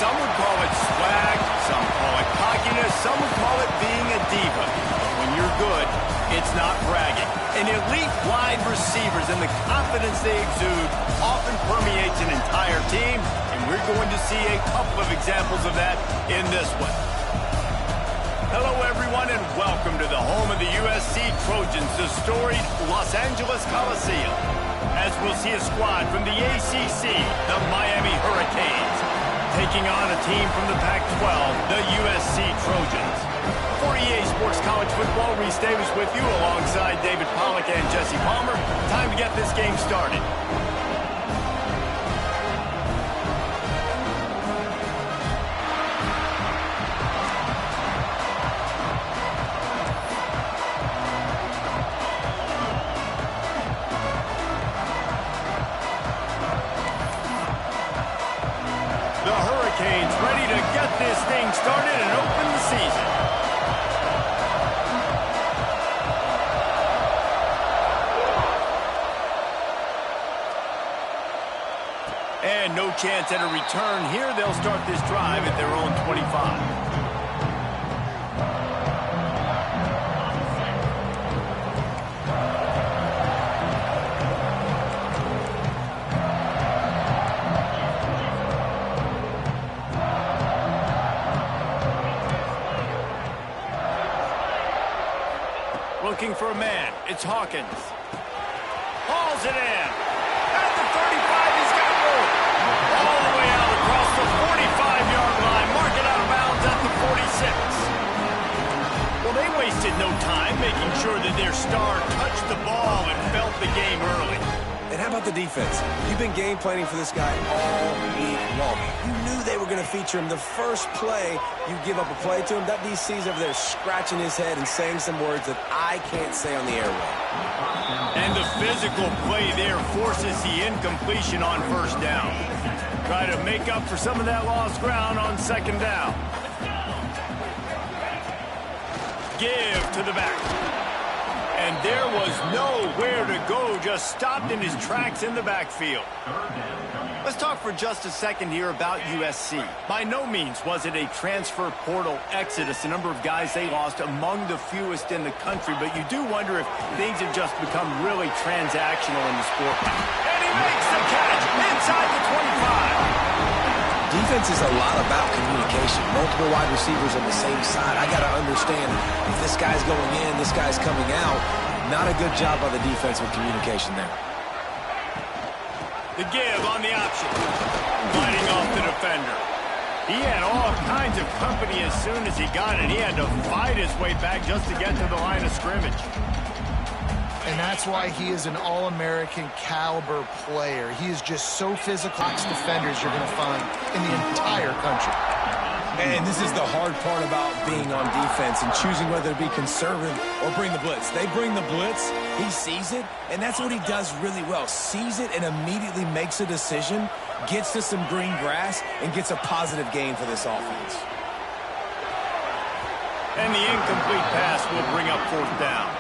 Some would call it swag, some call it cockiness, some would call it being a diva. But when you're good, it's not bragging. And elite wide receivers and the confidence they exude often permeates an entire team, and we're going to see a couple of examples of that in this one. Hello, everyone, and welcome to the home of the USC Trojans, the storied Los Angeles Coliseum. As we'll see a squad from the ACC, the Miami Hurricanes, taking on a team from the Pac-12, the USC Trojans. For EA Sports College Football, Reese Davis with you alongside David Pollack and Jesse Palmer. Time to get this game started. The Hurricanes ready to get this thing started and open the season. And no chance at a return here. They'll start this drive at their own 25. Looking for a man. It's Hawkins. Hauls it in. At the 35, he's got room. All the way out across the 45-yard line. Mark it out of bounds at the 46. Well, they wasted no time making sure that their star touched the ball and felt the game early. And how about the defense? You've been game planning for this guy all week long. You knew they were going to feature him. The first play, you give up a play to him, that DC's over there scratching his head and saying some words that I can't say on the airway. And the physical play there forces the incompletion on first down. Try to make up for some of that lost ground on second down. Give to the back. And there was nowhere to go, just stopped in his tracks in the backfield. Let's talk for just a second here about USC. By no means was it a transfer portal exodus, a number of guys they lost among the fewest in the country, but you do wonder if things have just become really transactional in the sport. And he makes the catch inside the 25. Defense is a lot about communication. Multiple wide receivers on the same side. I got to understand if this guy's going in, this guy's coming out. Not a good job by the defense with communication there. The give on the option. Fighting off the defender. He had all kinds of company as soon as he got it. He had to fight his way back just to get to the line of scrimmage. And that's why he is an All-American caliber player. He is just so physical. Box defenders you're going to find in the entire country. And this is the hard part about being on defense and choosing whether to be conservative or bring the blitz. They bring the blitz, he sees it, and that's what he does really well. Sees it and immediately makes a decision, gets to some green grass, and gets a positive gain for this offense. And the incomplete pass will bring up fourth down.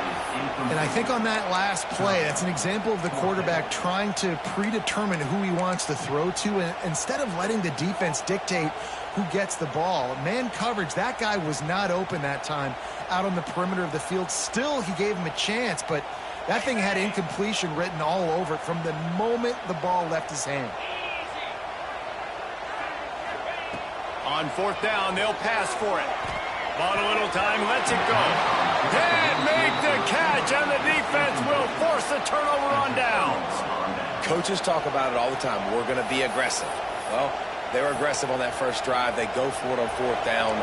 And I think on that last play, that's an example of the quarterback trying to predetermine who he wants to throw to, and instead of letting the defense dictate who gets the ball. Man coverage, that guy was not open that time out on the perimeter of the field. Still, he gave him a chance, but that thing had incompletion written all over it from the moment the ball left his hand. On fourth down, they'll pass for it. Bought a little time, lets it go. Can't make the catch, and the defense will force the turnover on downs. Coaches talk about it all the time. We're going to be aggressive. Well, they were aggressive on that first drive. They go for it on fourth down.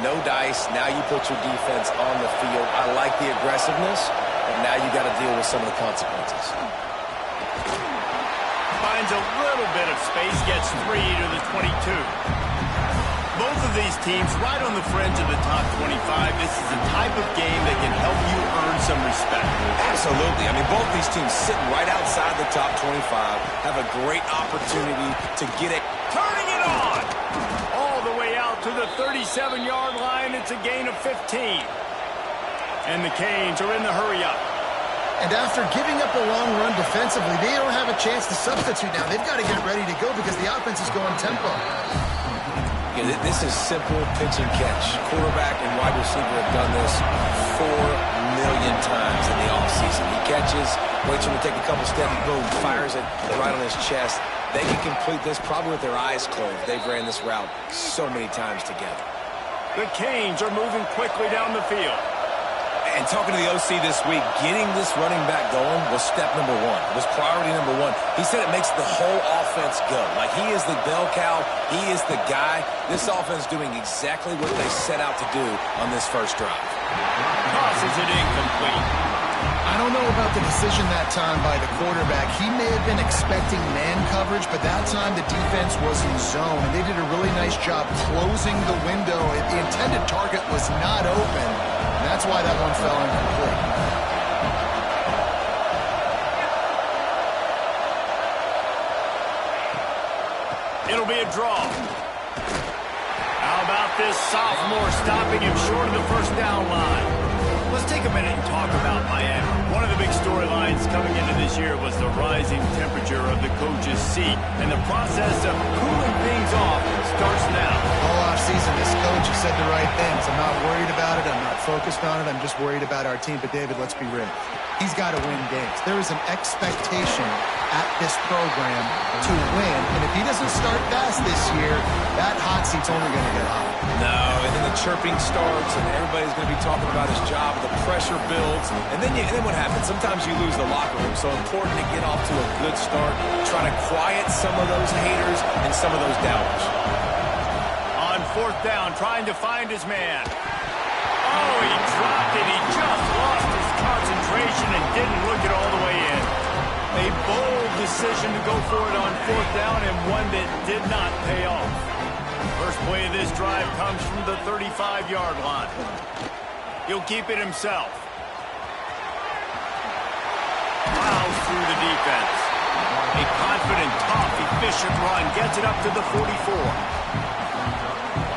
No dice. Now you put your defense on the field. I like the aggressiveness, but now you got to deal with some of the consequences. Finds a little bit of space, gets 3 to the 22. Both of these teams right on the fringe of the top 25. This is the type of game that can help you earn some respect. Absolutely. I mean, both these teams sitting right outside the top 25 have a great opportunity to get it. Turning it on. All the way out to the 37-yard line. It's a gain of 15. And the Canes are in the hurry-up. And after giving up a long run defensively, they don't have a chance to substitute now. They've got to get ready to go because the offense is going tempo. because this is simple pitch and catch. Quarterback and wide receiver have done this 4 million times in the offseason. He catches, waits for him to take a couple steps, boom, fires it right on his chest. They can complete this probably with their eyes closed. They've ran this route so many times together. The Canes are moving quickly down the field. And talking to the OC this week, getting this running back going was step number 1. It was priority number 1. He said it makes the whole offense go. Like, he is the bell cow. He is the guy. This offense doing exactly what they set out to do on this first drive. Tosses it incomplete. I don't know about the decision that time by the quarterback. He may have been expecting man coverage, but that time the defense was in zone, and they did a really nice job closing the window. The intended target was not open, and that's why that one fell incomplete. It'll be a draw. How about this sophomore stopping him short of the first down line? Let's take a minute and talk about Miami. One of the big storylines coming into this year was the rising temperature of the coach's seat, and the process of cooling things off starts now. All offseason, this coach has said the right things. I'm not worried about it. I'm not focused on it. I'm just worried about our team. But, David, let's be real. He's got to win games. There is an expectation at this program to win, and if he doesn't start fast this year, that hot seat's only going to get hot. No, and then the chirping starts, and everybody's going to be talking about his job. The pressure builds, and then what happens? Sometimes you lose the locker room. So important to get off to a good start. Try to quiet some of those haters and some of those doubters. On fourth down, trying to find his man. Oh, he dropped it. He just lost his concentration and didn't look it all the way in. A bold decision to go for it on fourth down, and one that did not pay off. First play of this drive comes from the 35-yard line. He'll keep it himself. Plows through the defense. A confident, tough, efficient run gets it up to the 44.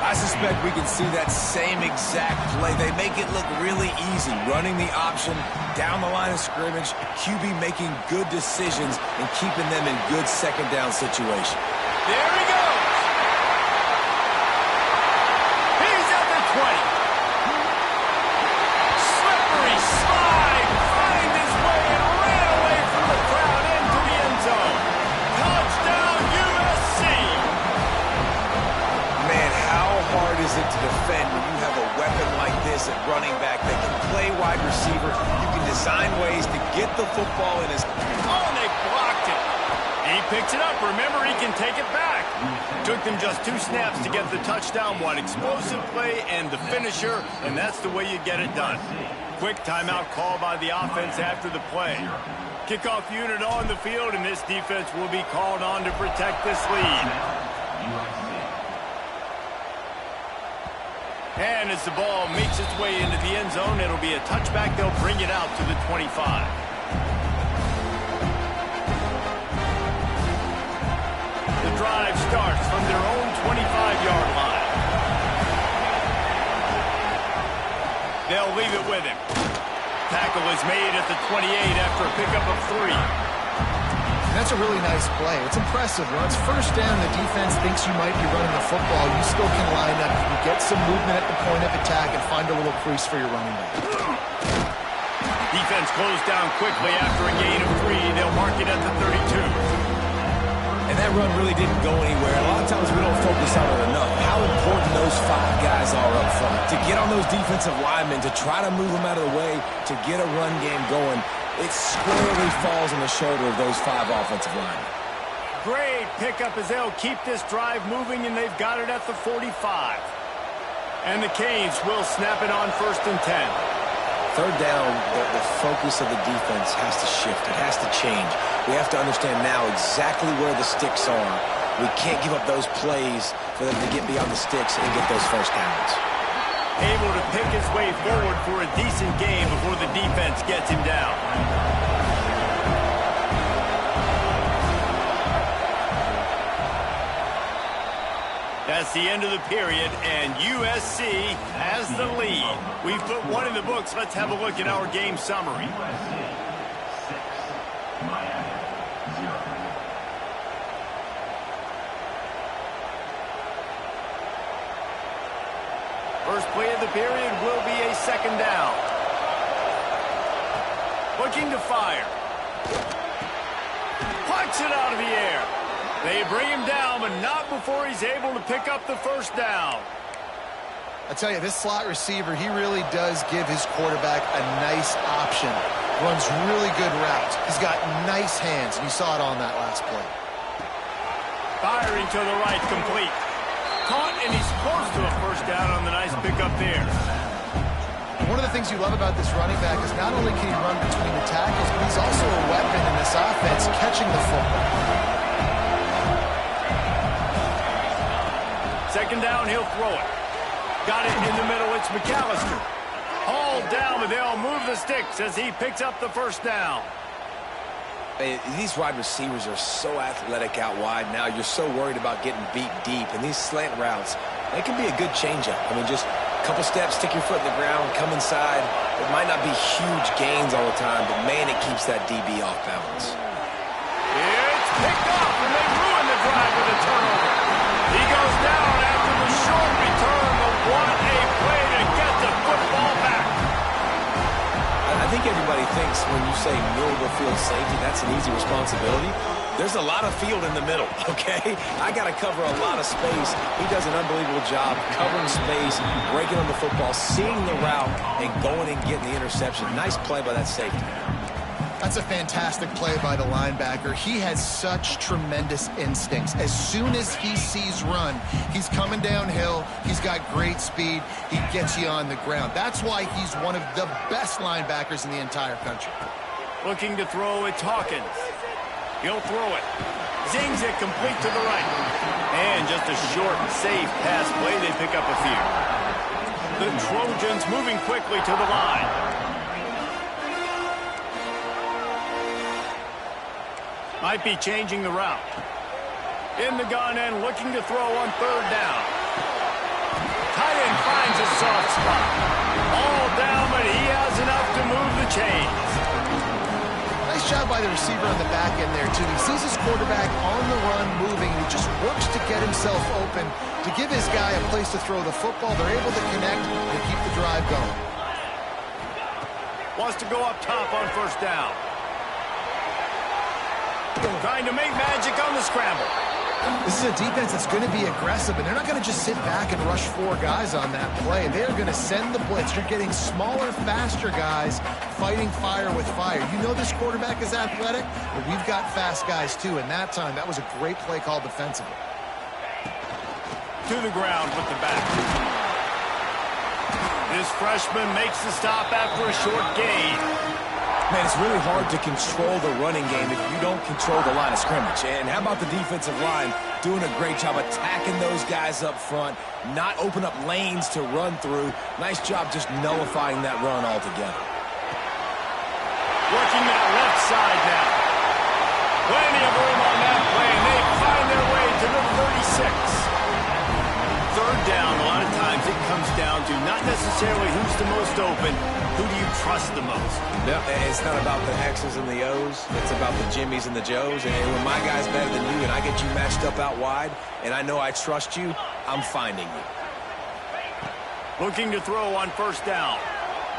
I suspect we can see that same exact play. They make it look really easy, running the option down the line of scrimmage, QB making good decisions and keeping them in good second down situation. There he goes. He's at the 20. Slippery slide, find his way and ran away from the crowd into the end zone. Touchdown USC. Man, how hard is it to defend when you have a weapon like this at running back that can play wide receiver? You can design ways to get the football in his... Oh, and they blocked it. He picks it up. Remember, he can take it back. Took them just 2 snaps to get the touchdown. One explosive play and the finisher, and that's the way you get it done. Quick timeout call by the offense after the play. Kickoff unit on the field, and this defense will be called on to protect this lead. And as the ball makes its way into the end zone, it'll be a touchback. They'll bring it out to the 25. The drive starts from their own 25-yard line. They'll leave it with him. Tackle is made at the 28 after a pickup of 3. That's a really nice play. It's impressive. When it's first down, the defense thinks you might be running the football. You still can line up. You can get some movement at the point of attack and find a little crease for your running back. Defense closed down quickly after a gain of 3. They'll mark it at the 32. And that run really didn't go anywhere. A lot of times we don't focus on it enough. How important those 5 guys are up front. To get on those defensive linemen, to try to move them out of the way, to get a run game going, it squarely falls on the shoulder of those 5 offensive linemen. Great pickup as they'll keep this drive moving, and they've got it at the 45. And the Canes will snap it on 1st and 10. Third down, the focus of the defense has to shift. It has to change. We have to understand now exactly where the sticks are. We can't give up those plays for them to get beyond the sticks and get those first downs. Able to pick his way forward for a decent game before the defense gets him down. That's the end of the period, and USC has the lead. We've put 1 in the books. Let's have a look at our game summary. First play of the period will be a second down. Looking to fire. Punch it out of the air. They bring him down, but not before he's able to pick up the first down. I tell you, this slot receiver, he really does give his quarterback a nice option. Runs really good routes. He's got nice hands, and you saw it on that last play. Firing to the right, complete. Caught, and he's close to a first down on the nice pickup there. One of the things you love about this running back is not only can he run between the tackles, but he's also a weapon in this offense, catching the football. Second down, he'll throw it. Got it in the middle, it's McAllister. Hauled down, but they'll move the sticks as he picks up the first down. These wide receivers are so athletic out wide now. You're so worried about getting beat deep. And these slant routes, they can be a good changeup. I mean, just a couple steps, stick your foot in the ground, come inside. It might not be huge gains all the time, but, man, it keeps that DB off balance. It's picked off, and they ruin the drive with a turnover. He goes down after the short return, but what a play to get the football back. I think everybody thinks when you say middle of the field safety, that's an easy responsibility. There's a lot of field in the middle, okay? I got to cover a lot of space. He does an unbelievable job covering space, breaking on the football, seeing the route, and going and getting the interception. Nice play by that safety. That's a fantastic play by the linebacker. He has such tremendous instincts. As soon as he sees run, he's coming downhill. He's got great speed. He gets you on the ground. That's why he's one of the best linebackers in the entire country. Looking to throw, it's Hawkins. He'll throw it. Zings it complete to the right. And just a short, safe pass play. They pick up a few. The Trojans moving quickly to the line. Might be changing the route. In the gun and looking to throw on third down. Tight end finds a soft spot. All down, but he has enough to move the chains. Nice job by the receiver on the back end there, too. He sees his quarterback on the run moving, and he just works to get himself open to give his guy a place to throw the football. They're able to connect and keep the drive going. Wants to go up top on first down. Trying to make magic on the scramble. This is a defense that's going to be aggressive, and they're not going to just sit back and rush four guys on that play. They're going to send the blitz. You're getting smaller, faster guys fighting fire with fire. You know this quarterback is athletic, but we've got fast guys too, and that time, that was a great play call defensively. To the ground with the back. This freshman makes the stop after a short gain. Man, it's really hard to control the running game if you don't control the line of scrimmage. And how about the defensive line doing a great job attacking those guys up front, not open up lanes to run through. Nice job just nullifying that run altogether. Working that left side now. Plenty of room on that play, and they find their way to the 36. Third down, a lot of times it comes down to not necessarily who's the most open, who do you trust the most? No, it's not about the X's and the O's. It's about the Jimmys and the Joes. And when my guy's better than you and I get you matched up out wide, and I know I trust you, I'm finding you. Looking to throw on first down.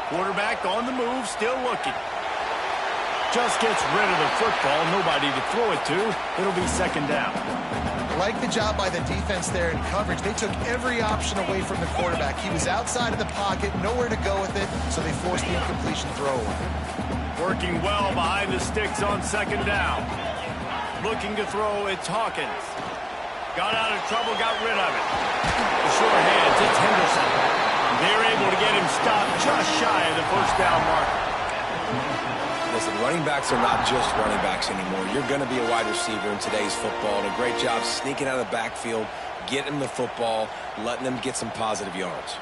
Quarterback on the move, still looking. Just gets rid of the football, nobody to throw it to. It'll be second down. Like the job by the defense there in coverage. They took every option away from the quarterback. He was outside of the pocket, nowhere to go with it, so they forced the incompletion throw away. Working well behind the sticks on second down. Looking to throw, it's Hawkins. Got out of trouble, got rid of it. The short hands, it's Henderson. They're able to get him stopped just shy of the first down marker. Listen, running backs are not just running backs anymore. You're going to be a wide receiver in today's football, and a great job sneaking out of the backfield, getting the football, letting them get some positive yards.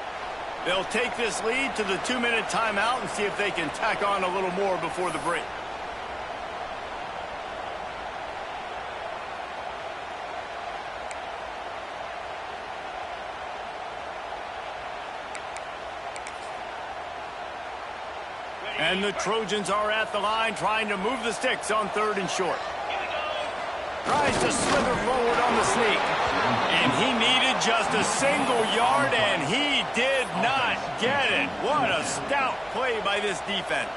They'll take this lead to the 2-minute timeout and see if they can tack on a little more before the break. And the Trojans are at the line trying to move the sticks on third and short. Tries to slither forward on the sneak. And he needed just a single yard, and he did not get it. What a stout play by this defense.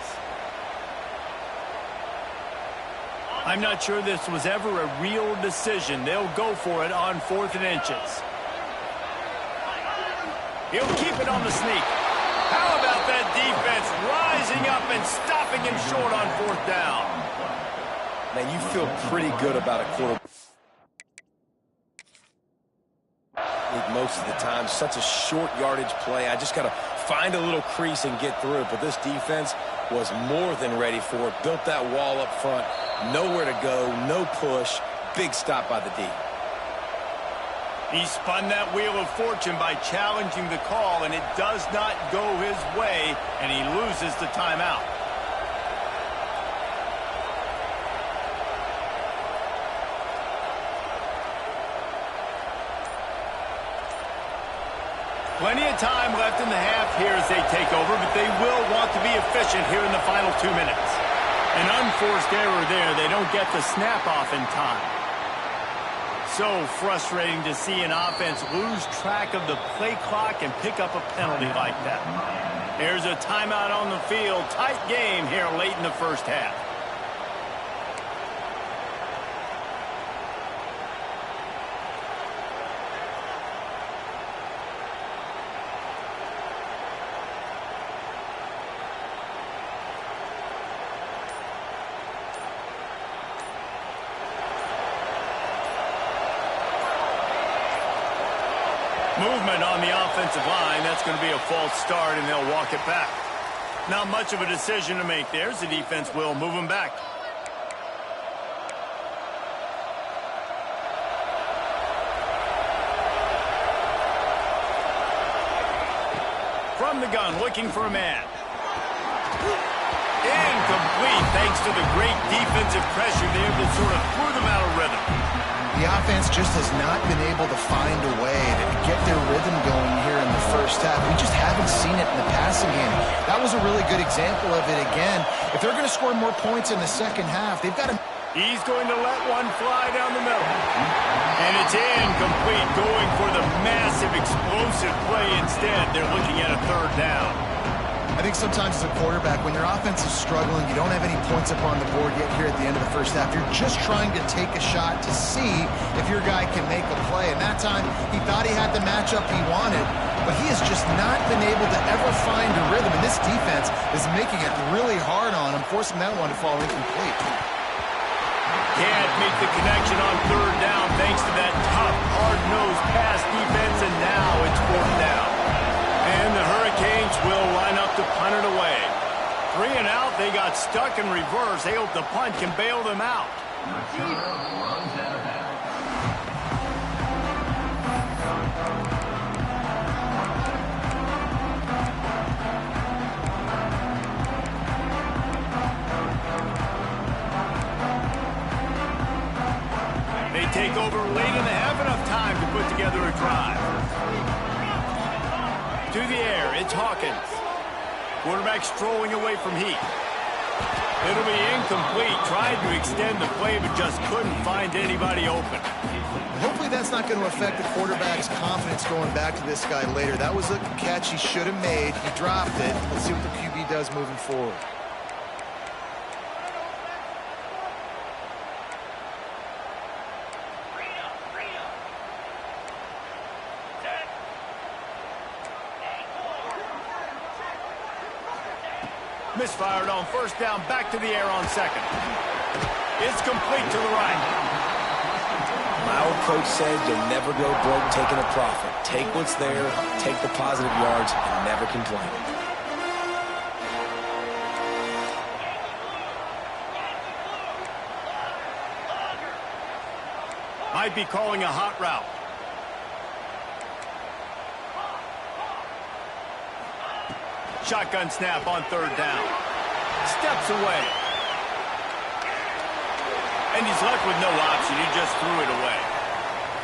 I'm not sure this was ever a real decision. They'll go for it on 4th and inches. He'll keep it on the sneak. How about that defense rising up and stopping him short on 4th down? Man, you feel pretty good about a quarterback. Most of the time, such a short yardage play. I just got to find a little crease and get through it. But this defense was more than ready for it. Built that wall up front. Nowhere to go, no push. Big stop by the D. He spun that wheel of fortune by challenging the call, and it does not go his way, and he loses the timeout. Plenty of time left in the half here as they take over, but they will want to be efficient here in the final 2 minutes. An unforced error there. They don't get the snap off in time. So frustrating to see an offense lose track of the play clock and pick up a penalty like that. There's a timeout on the field. Tight game here late in the first half. Movement on the offensive line. That's going to be a false start, and they'll walk it back. Not much of a decision to make there, as the defense will move them back. From the gun, looking for a man. Incomplete, thanks to the great defensive pressure there that sort of threw them out of rhythm. The offense just has not been able to find a way to get their rhythm going here in the first half. We just haven't seen it in the passing game. That was a really good example of it again. If they're going to score more points in the second half, they've got to... He's going to let one fly down the middle. And it's incomplete, going for the massive explosive play instead. They're looking at a 3rd down. I think sometimes as a quarterback, when your offense is struggling, you don't have any points up on the board yet here at the end of the first half. You're just trying to take a shot to see if your guy can make a play. And that time, he thought he had the matchup he wanted, but he has just not been able to ever find a rhythm. And this defense is making it really hard on him, forcing that one to fall incomplete. Can't make the connection on 3rd down thanks to that tough, hard-nosed pass defense, and now it's 4th down. And the Hurricanes will line up to punt it away. 3 and out, they got stuck in reverse. They hope the punt can bail them out. They take over late in the half, enough time to put together a drive. To the air, it's Hawkins. Quarterback strolling away from Heath. It'll be incomplete. Tried to extend the play, but just couldn't find anybody open. Hopefully that's not going to affect the quarterback's confidence going back to this guy later. That was a catch he should have made. He dropped it. Let's see what the QB does moving forward. Misfired on 1st down, back to the air on 2nd. It's complete to the right. My old coach said you'll never go broke taking a profit. Take what's there, take the positive yards, and never complain. Might be calling a hot route. Shotgun snap on 3rd down. Steps away. And he's left with no option. He just threw it away.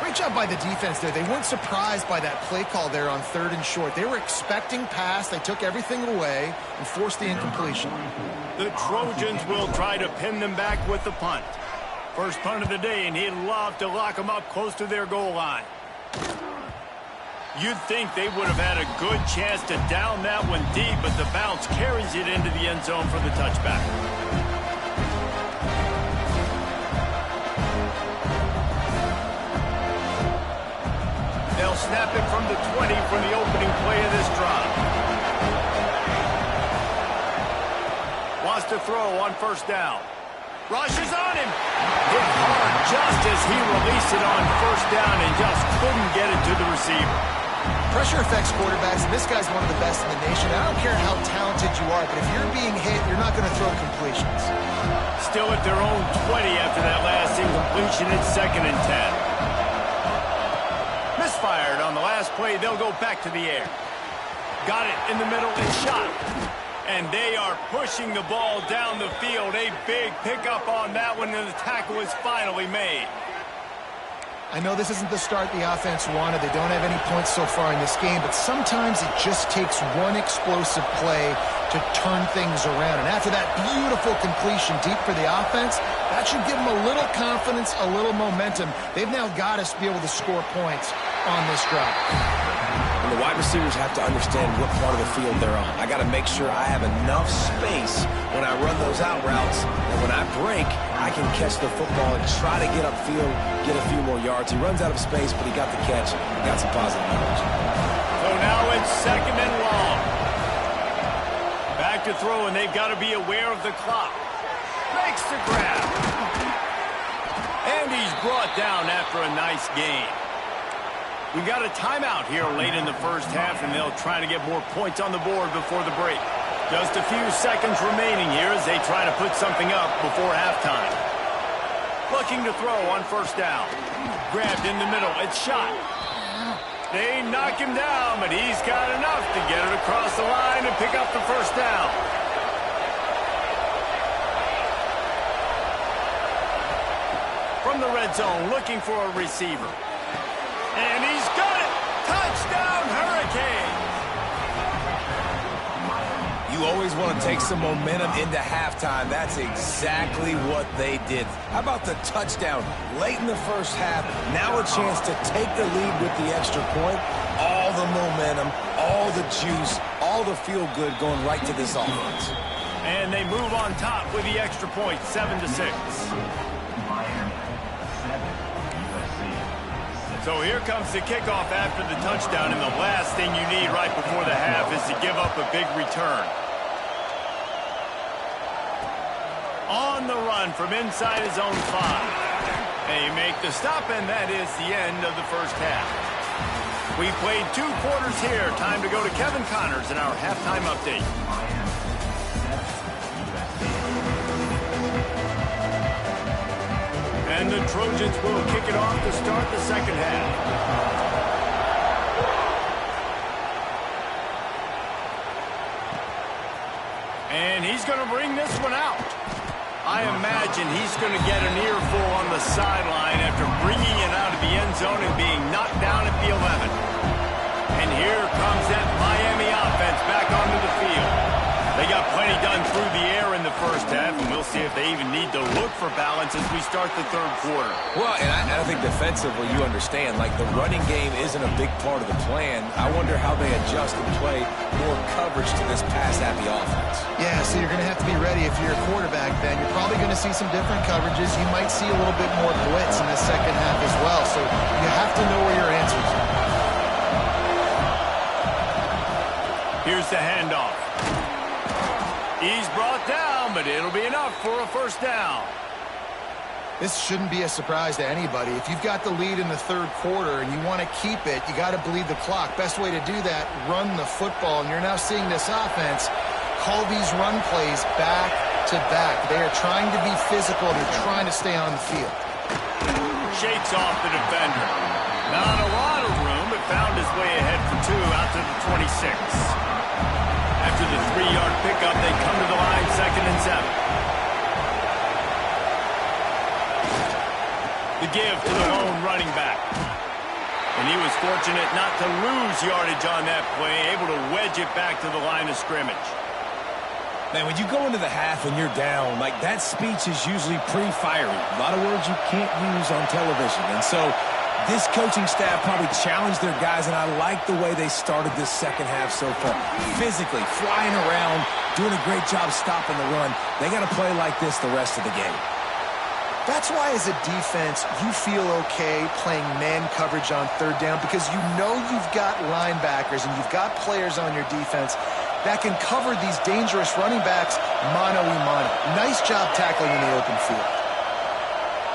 Great job by the defense there. They weren't surprised by that play call there on 3rd and short. They were expecting pass. They took everything away and forced the incompletion. The Trojans will try to pin them back with the punt. First punt of the day, and he'd love to lock them up close to their goal line. You'd think they would have had a good chance to down that one deep, but the bounce carries it into the end zone for the touchback. They'll snap it from the 20 for the opening play of this drive. Wants to throw on first down. Rushes on him. Hit hard just as he released it on first down and just couldn't get it to the receiver. Pressure affects quarterbacks, and this guy's one of the best in the nation. I don't care how talented you are, but if you're being hit, you're not going to throw completions. Still at their own 20 after that last incompletion. It's 2nd and 10. Misfired on the last play. They'll go back to the air. Got it in the middle and shot. And they are pushing the ball down the field. A big pickup on that one, and the tackle is finally made. I know this isn't the start the offense wanted. They don't have any points so far in this game, but sometimes it just takes one explosive play to turn things around. And after that beautiful completion deep for the offense, that should give them a little confidence, a little momentum. They've now got us to be able to score points on this drive. And the wide receivers have to understand what part of the field they're on. I got to make sure I have enough space when I run those out routes, and when I break, I can catch the football and try to get upfield, get a few more yards. He runs out of space, but he got the catch, got some positive yards. So now it's 2nd and long. Back to throw, and they've got to be aware of the clock. Makes the grab. And he's brought down after a nice gain. We got a timeout here late in the first half, and they'll try to get more points on the board before the break. Just a few seconds remaining here as they try to put something up before halftime. Looking to throw on first down. Grabbed in the middle. It's shot. They knock him down, but he's got enough to get it across the line and pick up the first down. From the red zone, looking for a receiver. And he's got it! Touchdown, Hurricanes! You always want to take some momentum into halftime. That's exactly what they did. How about the touchdown late in the first half? Now a chance to take the lead with the extra point. All the momentum, all the juice, all the feel-good going right to this offense. And they move on top with the extra point, 7-6. So here comes the kickoff after the touchdown, and the last thing you need right before the half is to give up a big return. On the run from inside his own 5. They make the stop, and that is the end of the first half. We played 2 quarters here. Time to go to Kevin Connors in our halftime update. And the Trojans will kick it off to start the second half. And he's going to bring this one out. I imagine he's going to get an earful on the sideline after bringing it out of the end zone and being knocked down at the 11. And here comes that Miami offense back onto the field. They got plenty done through the air in the first half, and we'll see if they even need to look for balance as we start the third quarter. Well, and I think defensively, you understand, like the running game isn't a big part of the plan. I wonder how they adjust and play more coverage to this pass-happy offense. Yeah, so you're going to have to be ready if you're a quarterback, then. You're probably going to see some different coverages. You might see a little bit more blitz in the second half as well, so you have to know where your answers are. Here's the handoff. He's brought down, but it'll be enough for a first down. This shouldn't be a surprise to anybody. If you've got the lead in the third quarter and you want to keep it, you got to bleed the clock. Best way to do that, run the football. And you're now seeing this offense call these run plays back to back. They are trying to be physical. They're trying to stay on the field. Shakes off the defender. Not a lot of room, but found his way ahead for 2 out to the 26. After the 3-yard pickup, they come to the line, 2nd and 7. The give to the lone running back. And he was fortunate not to lose yardage on that play, able to wedge it back to the line of scrimmage. Man, when you go into the half and you're down, like, that speech is usually pretty fiery. A lot of words you can't use on television. And so this coaching staff probably challenged their guys, and I like the way they started this second half so far. Physically, flying around, doing a great job stopping the run. They got to play like this the rest of the game. That's why, as a defense, you feel okay playing man coverage on third down, because you know you've got linebackers and you've got players on your defense that can cover these dangerous running backs mano-a-mano. Nice job tackling in the open field.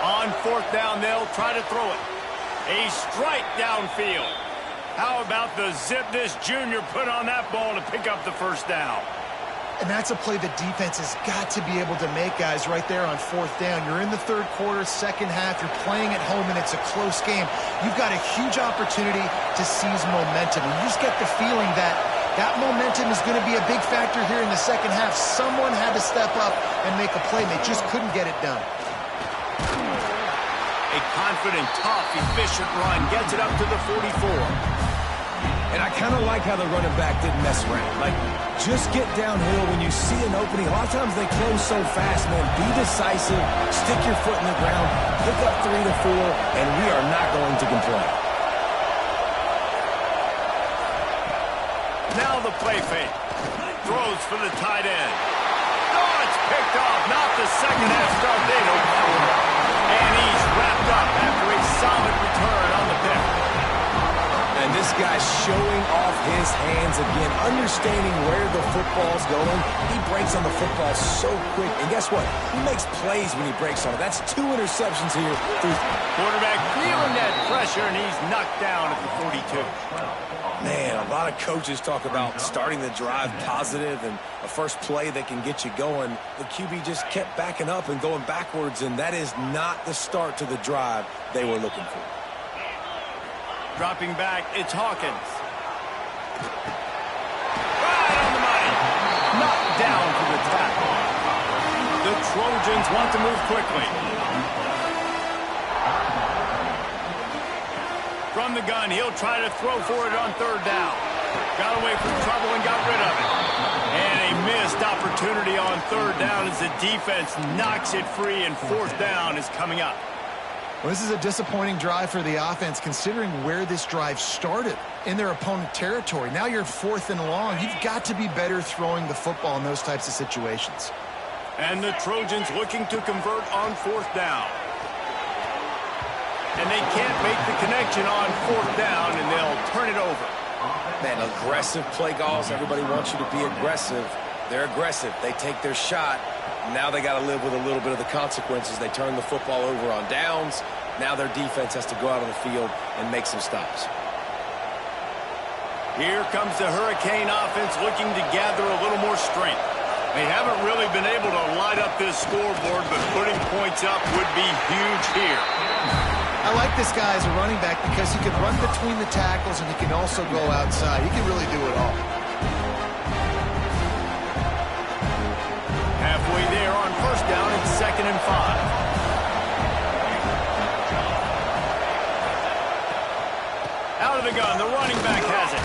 On fourth down, they'll try to throw it. A strike downfield. How about the zip this junior put on that ball to pick up the first down? And that's a play the defense has got to be able to make, guys, right there on fourth down. You're in the third quarter, second half. You're playing at home, and it's a close game. You've got a huge opportunity to seize momentum. And you just get the feeling that that momentum is going to be a big factor here in the second half. Someone had to step up and make a play, and they just couldn't get it done. A confident, tough, efficient run gets it up to the 44. And I kind of like how the running back didn't mess around. Like, just get downhill when you see an opening. A lot of times they close so fast, man. Be decisive, stick your foot in the ground, pick up 3 to 4, and we are not going to complain. Now the play fake. Throws for the tight end. Oh, it's picked off. Not the second half start they don't know. And he's wrapped up after a solid return on the pick. And this guy's showing off his hands again, understanding where the football's going. He breaks on the football so quick. And guess what? He makes plays when he breaks on it. That's 2 interceptions here. Quarterback feeling that pressure, and he's knocked down at the 42. Man, a lot of coaches talk about starting the drive positive and a first play that can get you going. The QB just kept backing up and going backwards, and that is not the start to the drive they were looking for. Dropping back, it's Hawkins. Right on the money. Knocked down to the tackle. The Trojans want to move quickly. From the gun, he'll try to throw for it on third down. Got away from trouble and got rid of it. And a missed opportunity on third down as the defense knocks it free, and fourth down is coming up. Well, this is a disappointing drive for the offense, considering where this drive started in their opponent territory. Now you're 4th and long. You've got to be better throwing the football in those types of situations. And the Trojans looking to convert on fourth down. And they can't make the connection on fourth down, and they'll turn it over. Man, aggressive play calls. Everybody wants you to be aggressive. They're aggressive. They take their shot. Now they got to live with a little bit of the consequences. They turn the football over on downs. Now their defense has to go out on the field and make some stops. Here comes the Hurricane offense looking to gather a little more strength. They haven't really been able to light up this scoreboard, but putting points up would be huge here. I like this guy as a running back because he can run between the tackles and he can also go outside. He can really do it all. Halfway there on first down, it's 2nd and 5. Out of the gun, the running back has it.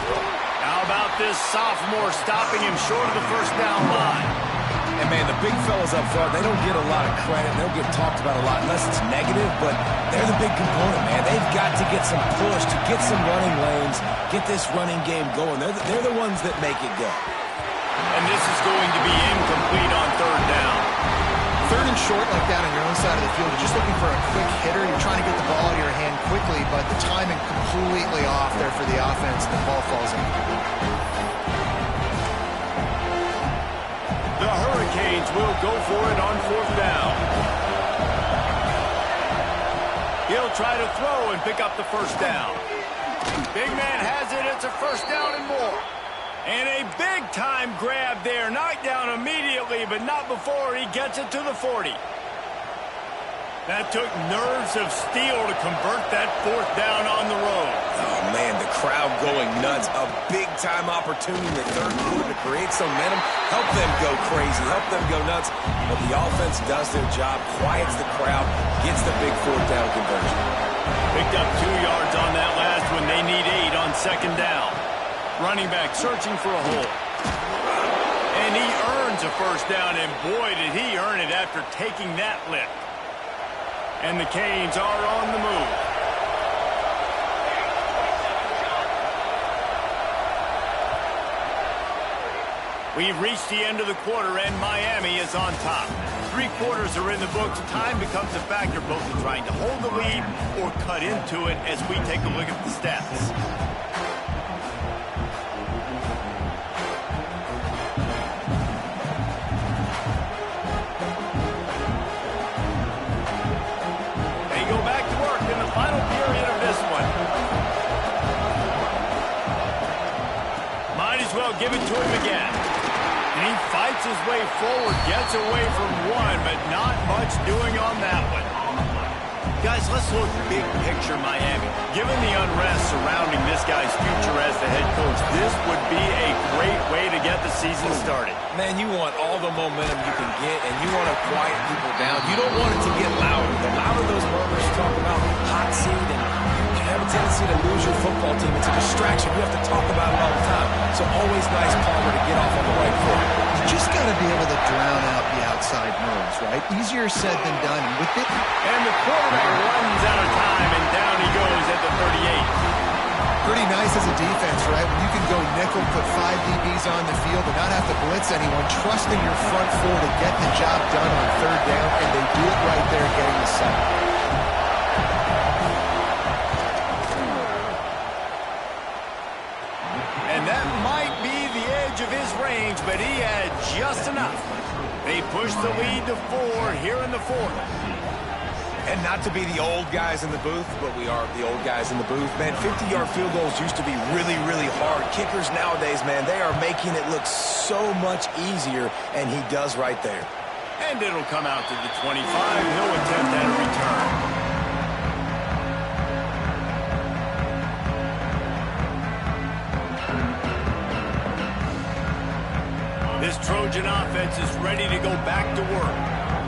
How about this sophomore stopping him short of the first down line? And, man, the big fellas up front, they don't get a lot of credit. They don't get talked about a lot unless it's negative, but they're the big component, man. They've got to get some push, to get some running lanes, get this running game going. They're the ones that make it go. And this is going to be incomplete on third down. 3rd and short like that on your own side of the field. You're just looking for a quick hitter. You're trying to get the ball out of your hand quickly, but the timing completely off there for the offense. The ball falls in. The Hurricanes will go for it on fourth down. He'll try to throw and pick up the first down. Big man has it. It's a first down and more. And a big-time grab there. Knocked down immediately, but not before he gets it to the 40. That took nerves of steel to convert that fourth down on the road. Oh, man, the crowd going nuts. A big-time opportunity in the third quarter to create some momentum. Help them go crazy. Help them go nuts. But the offense does their job, quiets the crowd, gets the big fourth down conversion. Picked up 2 yards on that last one. They need 8 on second down. Running back searching for a hole. And And he earns a first down, and boy, did he earn it after taking that lift. And the Canes are on the move. We've reached the end of the quarter, and Miami is on top. 3 quarters are in the books. Time becomes a factor both in trying to hold the lead or cut into it as we take a look at the stats. They go back to work in the final period of this one. Might as well give it to him again. He fights his way forward, gets away from one, but not much doing on that one. Guys, let's look big picture Miami. Given the unrest surrounding this guy's future as the head coach, this would be a great way to get the season started. Man, you want all the momentum you can get, and you want to quiet people down. You don't want it to get louder. The louder those murmurs talk about hot seat, and you have a tendency to lose your football team. It's a distraction. You have to talk about it all the time. So always nice, Palmer, to get off on the right foot. You just got to be able to drown out the outside noise, right? Easier said than done. And with it, and the quarterback runs out of time, and down he goes at the 38. Pretty nice as a defense, right? When you can go nickel, put 5 DBs on the field and not have to blitz anyone, trusting your front 4 to get the job done on 3rd down, and they do it right there getting the sack. And that might be the edge of his range, but he had just enough. They push the lead to 4 here in the 4th. And not to be the old guys in the booth, but we are the old guys in the booth. Man, 50-yard field goals used to be really, really hard. Kickers nowadays, man, they are making it look so much easier, and he does right there. And it'll come out to the 25. No attempt at a return. This Trojan offense is ready to go back to work.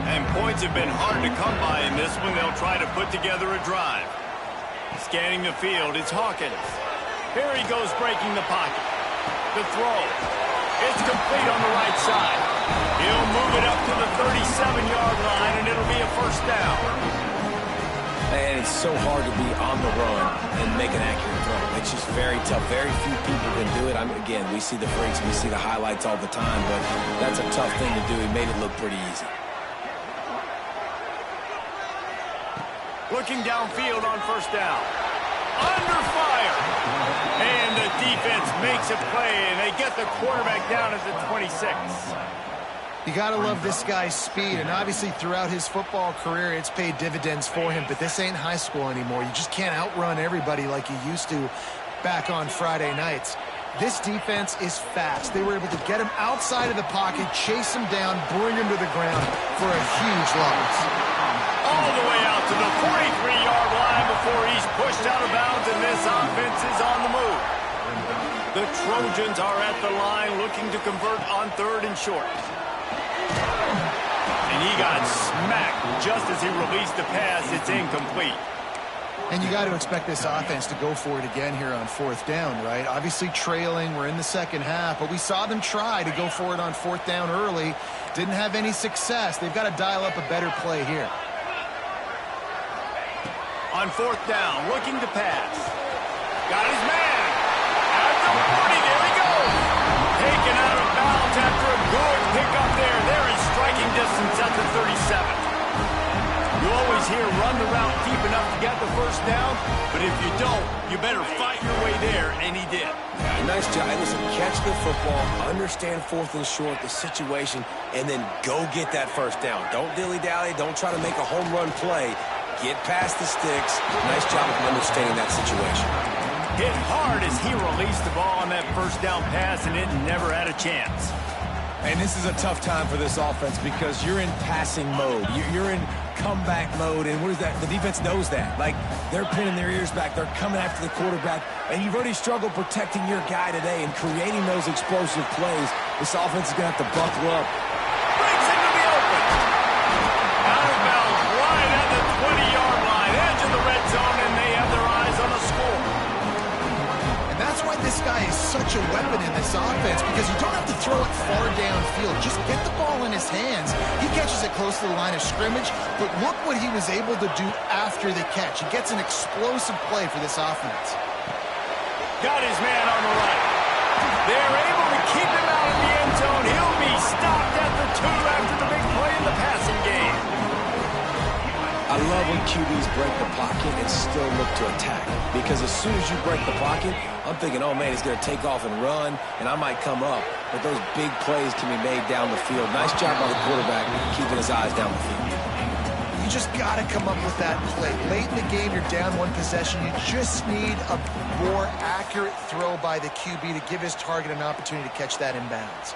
And points have been hard to come by in this one. They'll try to put together a drive. Scanning the field, it's Hawkins. Here he goes breaking the pocket. The throw. It's complete on the right side. He'll move it up to the 37-yard line, and it'll be a first down. And it's so hard to be on the run and make an accurate throw. It's just very tough. Very few people can do it. Again, we see the freaks, we see the highlights all the time, but that's a tough thing to do. He made it look pretty easy. Looking downfield on first down. Under fire. And the defense makes a play, and they get the quarterback down at the 26. You got to love this guy's speed, and obviously throughout his football career, it's paid dividends for him, but this ain't high school anymore. You just can't outrun everybody like you used to back on Friday nights. This defense is fast. They were able to get him outside of the pocket, chase him down, bring him to the ground for a huge loss. All the way out to the 43-yard line before he's pushed out of bounds, and this offense is on the move. The Trojans are at the line looking to convert on 3rd and short. And he got smacked just as he released the pass. It's incomplete. And you got to expect this offense to go for it again here on 4th down, right? Obviously trailing, we're in the second half, but we saw them try to go for it on 4th down early. Didn't have any success. They've got to dial up a better play here. On 4th down, looking to pass. Got his man. At the 40, there he goes. Taken out of bounds after a good pickup there. They're in striking distance at the 37. You always hear run the route deep enough to get the first down, but if you don't, you better fight your way there, and he did. Yeah, nice job. Listen, catch the football, understand 4th and short, the situation, and then go get that first down. Don't dilly-dally. Don't try to make a home run play. Get past the sticks. Nice job of understanding that situation. Hit hard as he released the ball on that first down pass, and it never had a chance. And this is a tough time for this offense because you're in passing mode. You're in comeback mode, and what is that? The defense knows that. Like, they're pinning their ears back. They're coming after the quarterback, and you've already struggled protecting your guy today and creating those explosive plays. This offense is going to have to buckle up. Breaks into the open. Out of bounds, right at the 20-yard line, edge of the red zone, and they have their eyes on the score. And that's why this guy is such a such a weapon in this offense because you don't have to throw it far downfield. Just get the ball in his hands. He catches it close to the line of scrimmage, but look what he was able to do after the catch. He gets an explosive play for this offense. Got his man on the right. They're able to keep him out of the end zone. He'll be stopped at the 2 after the big play in the passing game. I love when QBs break the pocket and still look to attack. Because as soon as you break the pocket, I'm thinking, oh man, he's going to take off and run, and I might come up. But those big plays can be made down the field. Nice job by the quarterback keeping his eyes down the field. You just got to come up with that play. Late in the game, you're down 1 possession. You just need a more accurate throw by the QB to give his target an opportunity to catch that inbounds.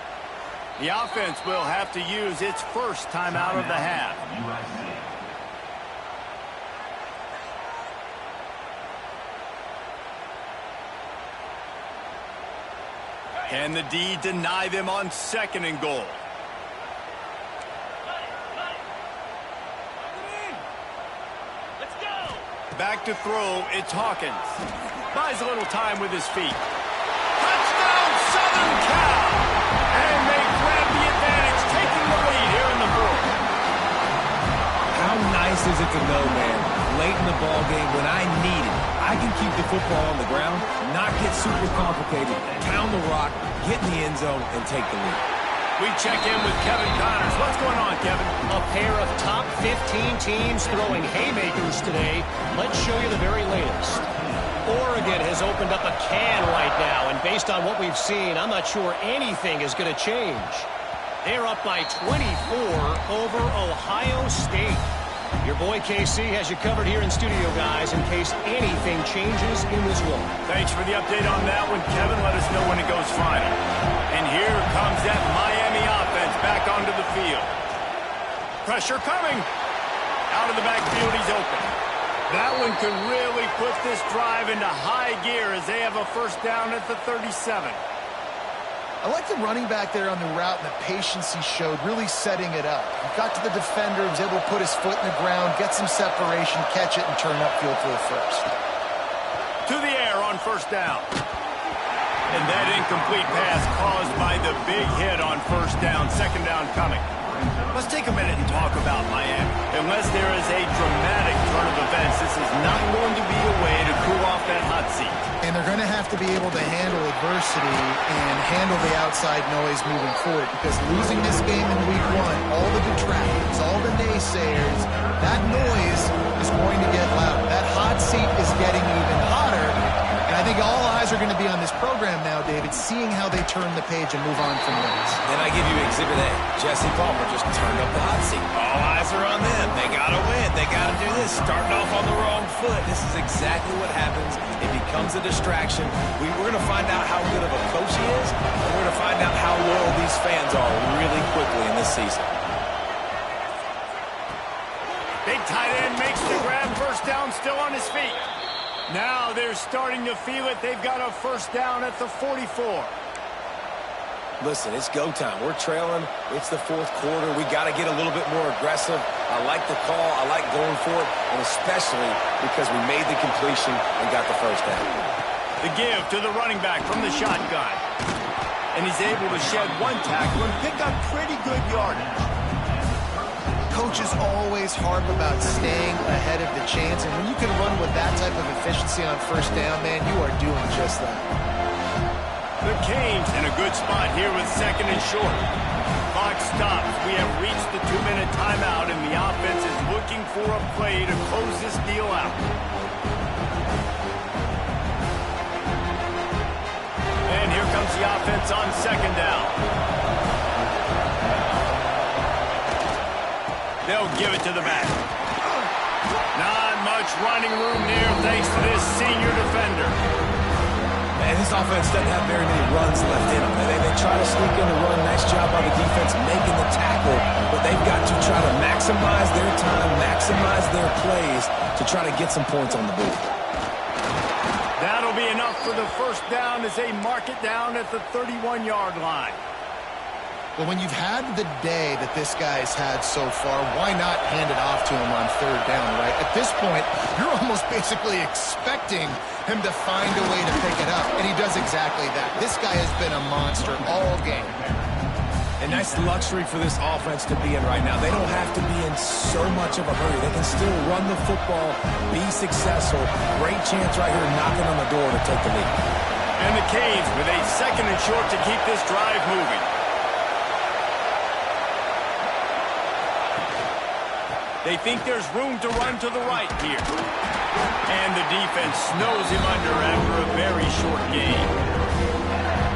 The offense will have to use its first timeout of the half. Can the D deny them on 2nd and goal? Let's go! Back to throw, it's Hawkins. Buys a little time with his feet. Touchdown, Southern Cal! And they grab the advantage, taking the lead here in the 4th. How nice is it to know, man, late in the ball game when I need it, I can keep the football on the ground, not get super complicated, pound the rock, get in the end zone, and take the lead. We check in with Kevin Connors. What's going on, Kevin? A pair of top 15 teams throwing haymakers today. Let's show you the very latest. Oregon has opened up a can right now, and based on what we've seen, I'm not sure anything is going to change. They're up by 24 over Ohio State. Your boy KC has you covered here in studio, guys, in case anything changes in this one. Thanks for the update on that one, Kevin. Let us know when it goes final. And here comes that Miami offense back onto the field. Pressure coming. Out of the backfield, he's open. That one could really put this drive into high gear as they have a first down at the 37. I like the running back there on the route and the patience he showed, really setting it up. He got to the defender, was able to put his foot in the ground, get some separation, catch it, and turn upfield for the first. To the air on first down. And that incomplete pass caused by the big hit on first down, 2nd down coming. Let's take a minute and talk about Miami. Unless there is a dramatic turn of events, this is not going to be a way to cool off that hot seat. And they're going to have to be able to handle adversity and handle the outside noise moving forward, because losing this game in week 1, all the detractors, all the naysayers, that noise is going to get louder. That hot seat is getting even hotter. And I think all eyes are going to be on this program now, David, seeing how they turn the page and move on from this. Then I give you Exhibit A. Jesse Palmer just turned up the hot seat. All eyes are on them. They got to win. They got to do this. Starting off on the wrong foot. This is exactly what happens. It becomes a distraction. We're going to find out how good of a coach he is, and we're going to find out how loyal these fans are really quickly in this season. Big tight end makes the grab, first down, still on his feet. Now they're starting to feel it. They've got a first down at the 44. Listen, it's go time. We're trailing. It's the 4th quarter. We got to get a little bit more aggressive. I like the call. I like going for it, and especially because we made the completion and got the first down. The give to the running back from the shotgun. And he's able to shed 1 tackle and pick up pretty good yardage. Coach is always hard about staying ahead of the chains, and when you can run with that type of efficiency on first down, man, you are doing just that. The Canes in a good spot here with 2nd and short. Clock stops. We have reached the 2-minute timeout, and the offense is looking for a play to close this deal out. And here comes the offense on 2nd down. They'll give it to the back. Not much running room there thanks to this senior defender. Man, this offense doesn't have very many runs left in them. They try to sneak in the run. Nice job by the defense making the tackle. But they've got to try to maximize their time, maximize their plays to try to get some points on the board. That'll be enough for the first down as they mark it down at the 31-yard line. Well, when you've had the day that this guy's had so far, why not hand it off to him on 3rd down, right? At at this point, you're almost basically expecting him to find a way to pick it up, and he does exactly that. This guy has been a monster all game. And that's luxury for this offense to be in right now. They don't have to be in so much of a hurry. They can still run the football, be successful. Great chance right here knocking on the door to take the lead. And the Canes with a 2nd and short to keep this drive moving. They think there's room to run to the right here. And the defense snows him under after a very short gain.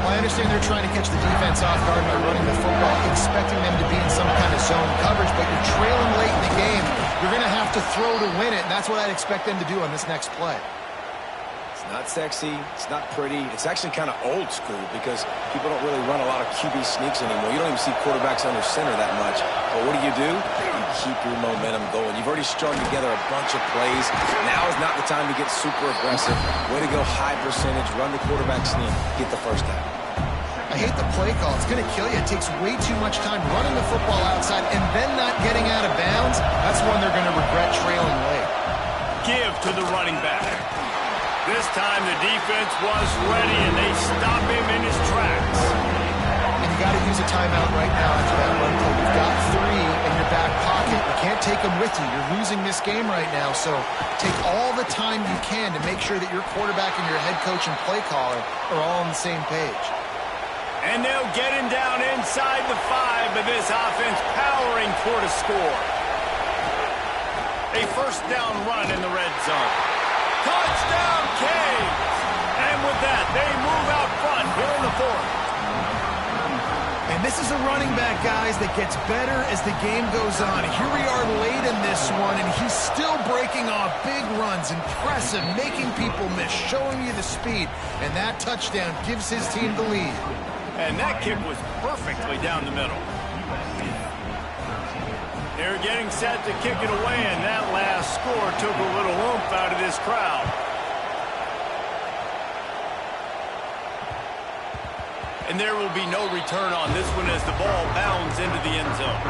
Well, I understand they're trying to catch the defense off guard by running the football, expecting them to be in some kind of zone coverage, but you're trailing late in the game. You're going to have to throw to win it, and that's what I'd expect them to do on this next play. It's not sexy. It's not pretty. It's actually kind of old school because people don't really run a lot of QB sneaks anymore. You don't even see quarterbacks under center that much. But what do? You keep your momentum going. You've already strung together a bunch of plays. Now is not the time to get super aggressive. Way to go high percentage. Run the quarterback sneak. Get the first down. I hate the play call. It's going to kill you. It takes way too much time running the football outside and then not getting out of bounds. That's one they're going to regret trailing late. Give to the running back. This time the defense was ready, and they stop him in his tracks. And you got to use a timeout right now after that run play. You've got 3 in your back pocket. You can't take them with you. You're losing this game right now, so take all the time you can to make sure that your quarterback and your head coach and play caller are all on the same page. And they'll get him down inside the 5, but this offense powering toward a score. A 1st down run in the red zone. Touchdown, Canes! And with that, they move out front here in the 4th. And this is a running back, guys, that gets better as the game goes on. Here we are late in this one, and he's still breaking off big runs. Impressive, making people miss, showing you the speed. And that touchdown gives his team the lead. And that kick was perfectly down the middle. They're getting set to kick it away, and that last score took a little oomph out of this crowd. And there will be no return on this one as the ball bounds into the end zone.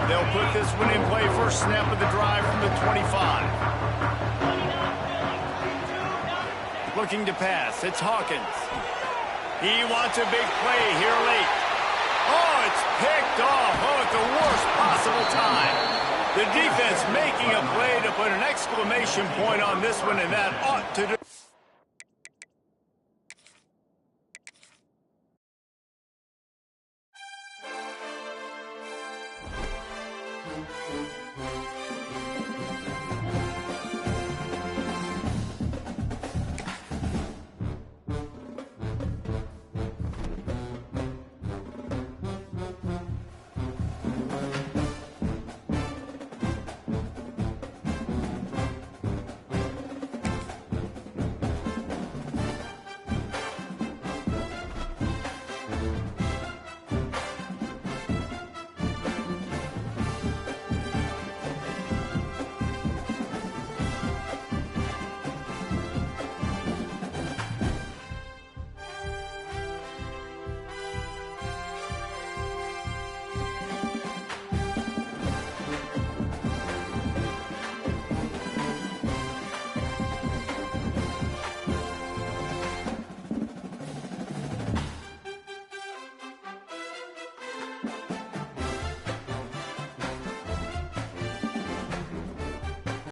They'll put this one in play, first snap of the drive from the 25. Looking to pass, it's Hawkins. He wants a big play here late. Oh, it's picked off. Oh, at the worst possible time. The defense making a play to put an exclamation point on this one, and that ought to do.